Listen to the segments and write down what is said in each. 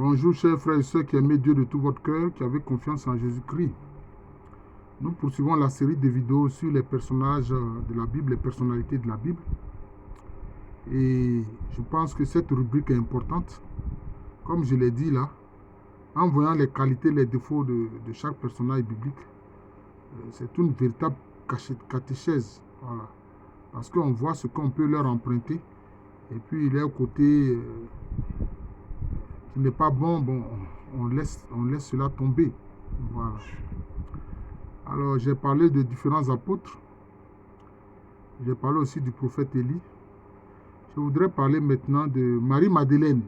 Bonjour chers frères et sœurs qui aimez Dieu de tout votre cœur, qui avez confiance en Jésus-Christ. Nous poursuivons la série de vidéos sur les personnages de la Bible, les personnalités de la Bible. Et je pense que cette rubrique est importante. Comme je l'ai dit là, en voyant les qualités, les défauts de chaque personnage biblique, c'est une véritable catéchèse. Voilà. Parce qu'on voit ce qu'on peut leur emprunter. Et puis leur côté qui n'est pas bon, on laisse cela tomber. Voilà. Alors, j'ai parlé de différents apôtres. J'ai parlé aussi du prophète Élie. Je voudrais parler maintenant de Marie-Madeleine.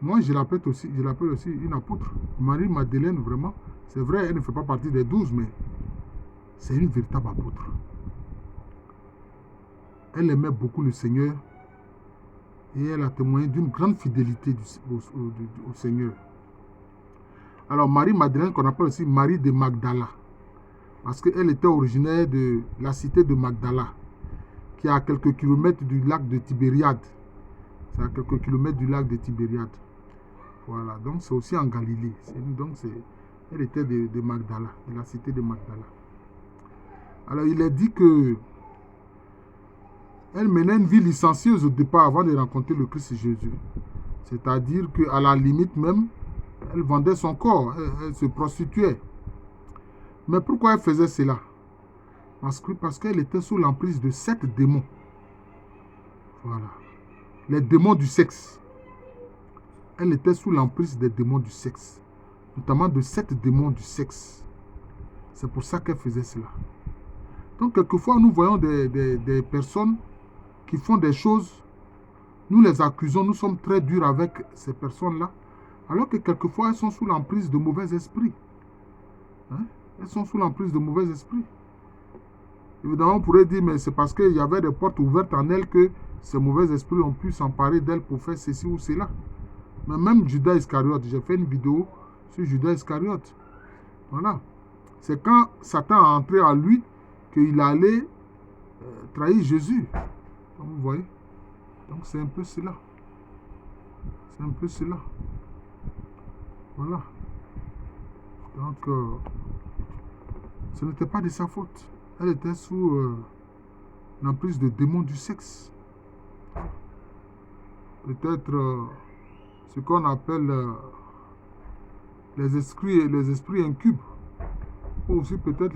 Moi, je l'appelle aussi une apôtre. Marie-Madeleine, vraiment, c'est vrai, elle ne fait pas partie des 12, mais c'est une véritable apôtre. Elle aimait beaucoup le Seigneur et elle a témoigné d'une grande fidélité au Seigneur. Alors, Marie-Madeleine, qu'on appelle aussi Marie de Magdala, parce qu'elle était originaire de la cité de Magdala, qui est à quelques kilomètres du lac de Tibériade. C'est à quelques kilomètres du lac de Tibériade. Voilà, donc c'est aussi en Galilée. Elle était de Magdala, de la cité de Magdala. Alors, il est dit que elle menait une vie licencieuse au départ avant de rencontrer le Christ Jésus. C'est-à-dire qu'à la limite même, elle vendait son corps, elle se prostituait. Mais pourquoi elle faisait cela? Parce qu'elle était sous l'emprise de 7 démons. Voilà. Les démons du sexe. Elle était sous l'emprise des démons du sexe. Notamment de 7 démons du sexe. C'est pour ça qu'elle faisait cela. Donc, quelquefois, nous voyons des personnes qui font des choses. Nous les accusons, nous sommes très durs avec ces personnes-là. Alors que quelquefois, elles sont sous l'emprise de mauvais esprits. Elles sont sous l'emprise de mauvais esprits. Évidemment, on pourrait dire, mais c'est parce qu'il y avait des portes ouvertes en elles que ces mauvais esprits ont pu s'emparer d'elles pour faire ceci ou cela. Mais même Judas Iscariote, j'ai fait une vidéo sur Judas Iscariote. Voilà. C'est quand Satan a entré en lui qu'il allait trahir Jésus. Donc, vous voyez. Donc, c'est un peu cela. C'est un peu cela. Voilà. Donc, ce n'était pas de sa faute. Elle était sous l'emprise de démons du sexe. Peut-être ce qu'on appelle les esprits incubes. Ou aussi peut-être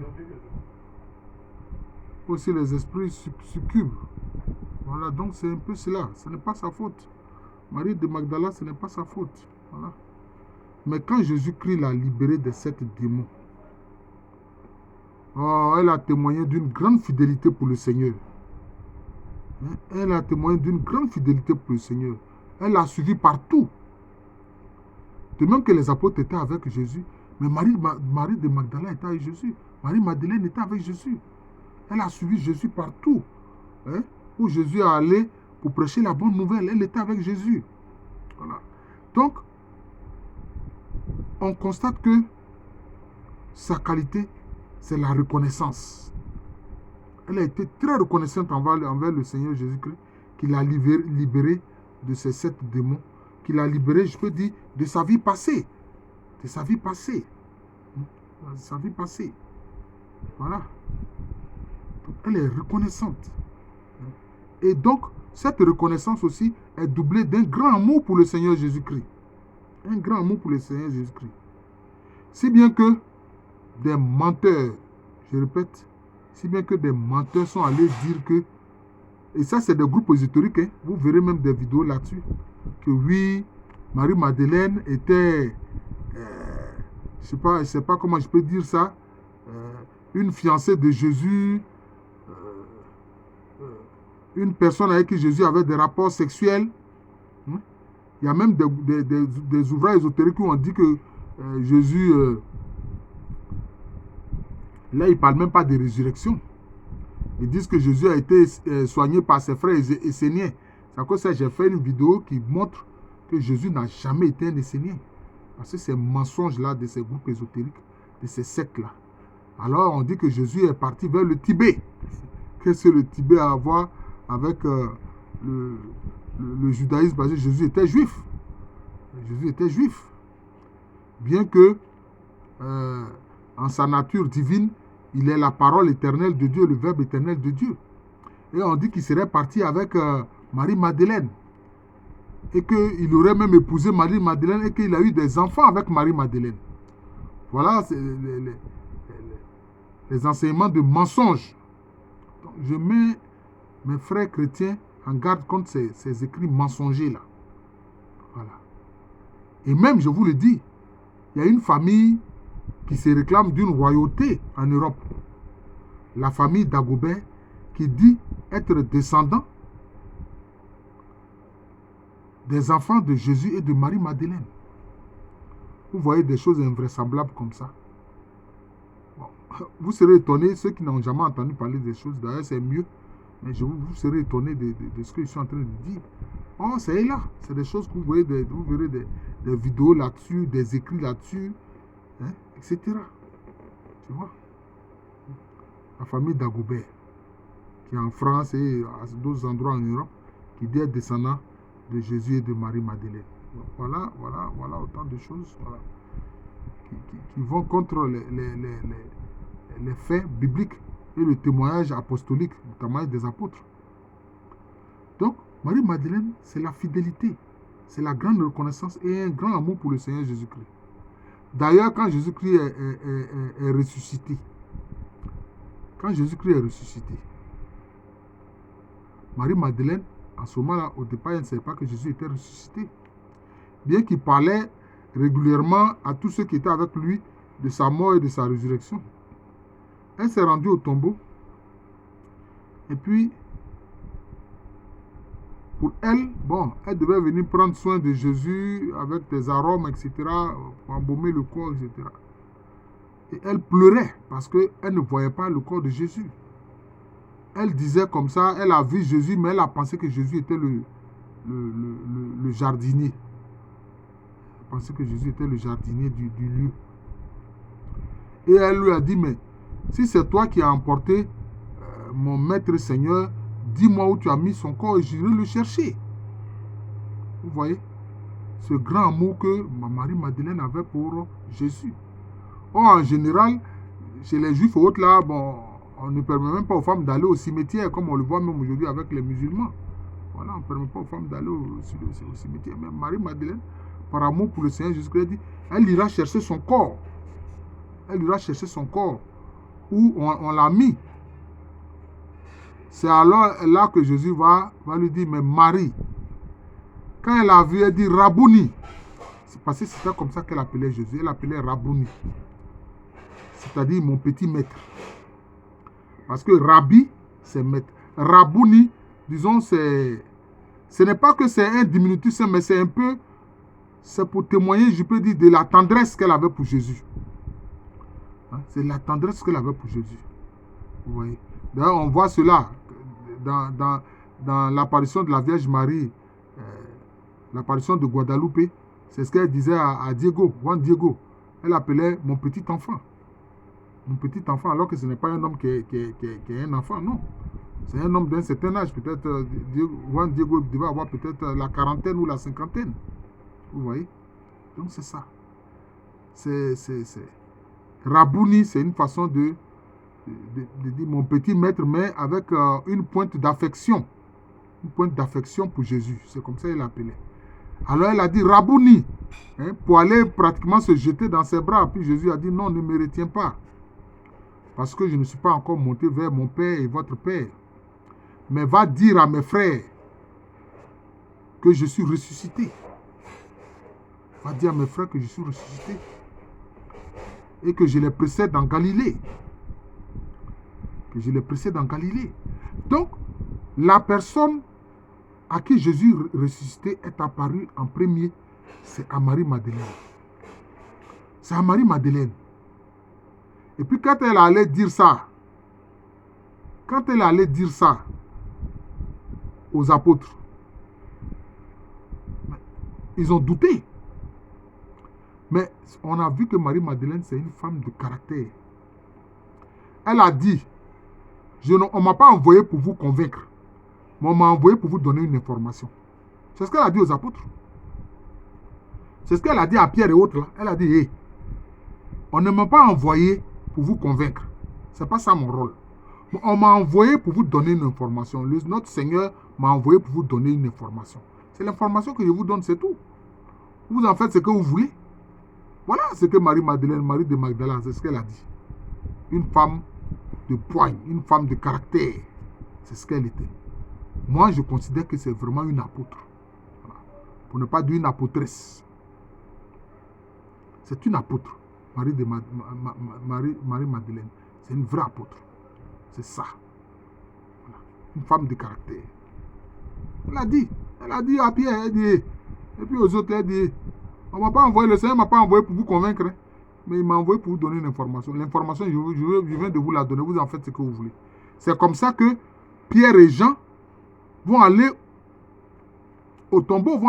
aussi les esprits succubes. Voilà, donc c'est un peu cela. Ce n'est pas sa faute. Marie de Magdala, ce n'est pas sa faute. Voilà. Mais quand Jésus-Christ l'a libérée de 7 démons, elle a témoigné d'une grande fidélité pour le Seigneur. Elle a témoigné d'une grande fidélité pour le Seigneur. Elle l'a suivi partout. De même que les apôtres étaient avec Jésus, mais Marie de Magdala était avec Jésus. Marie-Madeleine était avec Jésus. Elle a suivi Jésus partout. Où Jésus est allé pour prêcher la bonne nouvelle. Elle était avec Jésus. Voilà. Donc, on constate que sa qualité, c'est la reconnaissance. Elle a été très reconnaissante envers le Seigneur Jésus-Christ, qui l'a libéré de ces 7 démons, qui l'a libéré, je peux dire, de sa vie passée. De sa vie passée. De sa vie passée. Voilà. Donc, elle est reconnaissante. Et donc, cette reconnaissance aussi est doublée d'un grand amour pour le Seigneur Jésus-Christ. Un grand amour pour le Seigneur Jésus-Christ. Si bien que des menteurs, je répète, si bien que des menteurs sont allés dire que, et ça c'est des groupes ésotériques, vous verrez même des vidéos là-dessus, que oui, Marie-Madeleine était, je ne sais pas comment je peux dire ça, une fiancée de Jésus, une personne avec qui Jésus avait des rapports sexuels. Il y a même des ouvrages ésotériques où on dit que Jésus, là il ne parle même pas de résurrection. Ils disent que Jésus a été soigné par ses frères esséniens. C'est à cause de ça que j'ai fait une vidéo qui montre que Jésus n'a jamais été un essénien. Parce que ces mensonges-là de ces groupes ésotériques, de ces sectes-là. Alors on dit que Jésus est parti vers le Tibet. Qu'est-ce que le Tibet a à voir avec le judaïsme parce que Jésus était juif. Jésus était juif. Bien que, en sa nature divine, il est la parole éternelle de Dieu, le verbe éternel de Dieu. Et on dit qu'il serait parti avec Marie-Madeleine. Et qu'il aurait même épousé Marie-Madeleine et qu'il a eu des enfants avec Marie-Madeleine. Voilà les enseignements de mensonges. Donc, je mets mes frères chrétiens en garde contre ces écrits mensongers-là. Voilà. Et même, je vous le dis, il y a une famille qui se réclame d'une royauté en Europe. La famille Dagobert qui dit être descendant des enfants de Jésus et de Marie-Madeleine. Vous voyez des choses invraisemblables comme ça. Bon, vous serez étonnés, ceux qui n'ont jamais entendu parler des choses, d'ailleurs c'est mieux, mais vous serez étonnés de ce que je suis en train de dire. Oh, c'est là, c'est des choses que vous voyez, vous verrez des vidéos là-dessus, des écrits là-dessus, hein, etc. Tu vois? La famille Dagobert, qui est en France et à d'autres endroits en Europe, qui dit être descendant de Jésus et de Marie-Madeleine. Voilà autant de choses voilà, qui vont contre les faits bibliques et le témoignage apostolique, le témoignage des apôtres. Donc, Marie-Madeleine, c'est la fidélité, c'est la grande reconnaissance et un grand amour pour le Seigneur Jésus-Christ. D'ailleurs, quand Jésus-Christ est ressuscité, Marie-Madeleine, en ce moment-là, au départ, elle ne savait pas que Jésus était ressuscité. Bien qu'il parlait régulièrement à tous ceux qui étaient avec lui de sa mort et de sa résurrection. Elle s'est rendue au tombeau. Et puis, pour elle, elle devait venir prendre soin de Jésus avec des arômes, etc., pour embaumer le corps, etc. Et elle pleurait parce qu'elle ne voyait pas le corps de Jésus. Elle disait comme ça, elle a vu Jésus, mais elle a pensé que Jésus était le jardinier. Elle pensait que Jésus était le jardinier du lieu. Et elle lui a dit, mais si c'est toi qui as emporté mon maître Seigneur, dis-moi où tu as mis son corps et j'irai le chercher. Vous voyez, ce grand amour que Marie-Madeleine avait pour Jésus. Or, en général, chez les Juifs et autres là, on ne permet même pas aux femmes d'aller au cimetière, comme on le voit même aujourd'hui avec les musulmans. Voilà, on ne permet pas aux femmes d'aller au cimetière. Mais Marie-Madeleine, par amour pour le Seigneur Jésus-Christ, dit, elle ira chercher son corps. Elle ira chercher son corps où on l'a mis. C'est alors là que Jésus va lui dire, mais Marie, quand elle a vu, elle dit Rabouni. C'est parce que c'était comme ça qu'elle appelait Jésus. Elle appelait Rabouni. C'est-à-dire mon petit maître. Parce que Rabbi, c'est maître. Rabouni, disons, ce n'est pas que c'est un diminutif, mais c'est un peu, c'est pour témoigner, je peux dire, de la tendresse qu'elle avait pour Jésus. Hein? C'est la tendresse qu'elle avait pour Jésus. Vous voyez. D'ailleurs, on voit cela dans l'apparition de la Vierge Marie, l'apparition de Guadalupe. C'est ce qu'elle disait à Diego, Juan Diego. Elle appelait mon petit enfant. Mon petit enfant, alors que ce n'est pas un homme qui est un enfant, non. C'est un homme d'un certain âge. Peut-être, Juan Diego devait avoir peut-être la quarantaine ou la cinquantaine. Vous voyez? Donc, c'est ça. Rabouni, c'est une façon de dire mon petit maître, mais avec une pointe d'affection. Une pointe d'affection pour Jésus. C'est comme ça qu'elle l'appelait. Alors, elle a dit Rabouni, hein, pour aller pratiquement se jeter dans ses bras. Puis Jésus a dit non, ne me retiens pas. Parce que je ne suis pas encore monté vers mon Père et votre Père. Mais va dire à mes frères que je suis ressuscité. Va dire à mes frères que je suis ressuscité. Et que je les précède en Galilée. Que je les précède en Galilée. Donc, la personne à qui Jésus ressuscité est apparu en premier, c'est à Marie-Madeleine. C'est à Marie-Madeleine. Et puis quand elle allait dire ça aux apôtres, ils ont douté. Mais on a vu que Marie-Madeleine, c'est une femme de caractère. Elle a dit, on ne m'a pas envoyé pour vous convaincre, mais on m'a envoyé pour vous donner une information. C'est ce qu'elle a dit aux apôtres. C'est ce qu'elle a dit à Pierre et autres. Là. Elle a dit, hey, on ne m'a pas envoyé pour vous convaincre. Ce n'est pas ça mon rôle. On m'a envoyé pour vous donner une information. Notre Seigneur m'a envoyé pour vous donner une information. C'est l'information que je vous donne, c'est tout. Vous en faites ce que vous voulez. Voilà ce que Marie-Madeleine, Marie de Magdala, c'est ce qu'elle a dit. Une femme de poigne, une femme de caractère. C'est ce qu'elle était. Moi, je considère que c'est vraiment une apôtre. Voilà. Pour ne pas dire une apôtresse. C'est une apôtre. Marie-Madeleine. C'est une vraie apôtre. C'est ça. Voilà. Une femme de caractère. Elle a dit à Pierre, elle dit, et puis aux autres, elle dit, on m'a pas envoyé, le Seigneur ne m'a pas envoyé pour vous convaincre, hein, mais il m'a envoyé pour vous donner une information. L'information, je viens de vous la donner, vous en faites ce que vous voulez. C'est comme ça que Pierre et Jean vont aller au tombeau,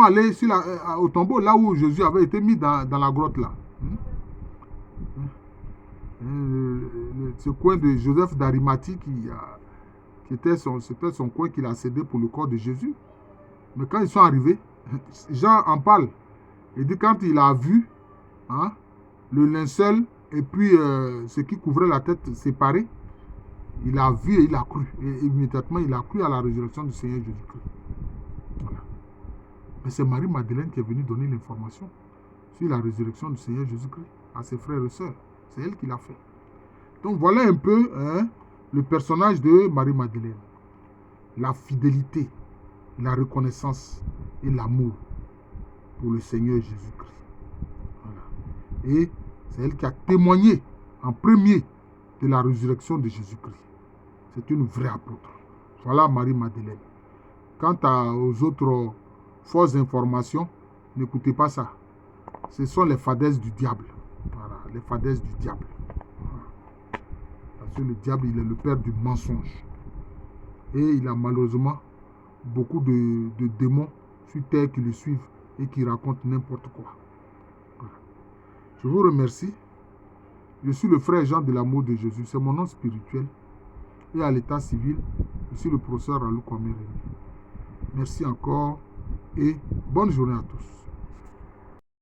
au tombeau là où Jésus avait été mis dans la grotte là. Ce coin de Joseph d'Arimathie c'était son coin qu'il a cédé pour le corps de Jésus. Mais quand ils sont arrivés, Jean en parle. Il dit quand il a vu le linceul et puis ce qui couvrait la tête séparé, il a vu et il a cru. Et immédiatement, il a cru à la résurrection du Seigneur Jésus-Christ. Voilà. Mais c'est Marie-Madeleine qui est venue donner l'information sur la résurrection du Seigneur Jésus-Christ à ses frères et sœurs. C'est elle qui l'a fait. Donc voilà un peu le personnage de Marie-Madeleine. La fidélité, la reconnaissance et l'amour pour le Seigneur Jésus-Christ. Voilà. Et c'est elle qui a témoigné en premier de la résurrection de Jésus-Christ. C'est une vraie apôtre. Voilà Marie-Madeleine. Quant aux autres fausses informations, n'écoutez pas ça. Ce sont les fadaises du diable. Voilà, les fadaises du diable. Voilà. Parce que le diable, il est le père du mensonge. Et il a malheureusement beaucoup de démons sur terre qui le suivent et qui racontent n'importe quoi. Voilà. Je vous remercie. Je suis le frère Jean de l'amour de Jésus. C'est mon nom spirituel. Et à l'état civil, je suis le professeur Alou Kwame Rémy. Merci encore et bonne journée à tous.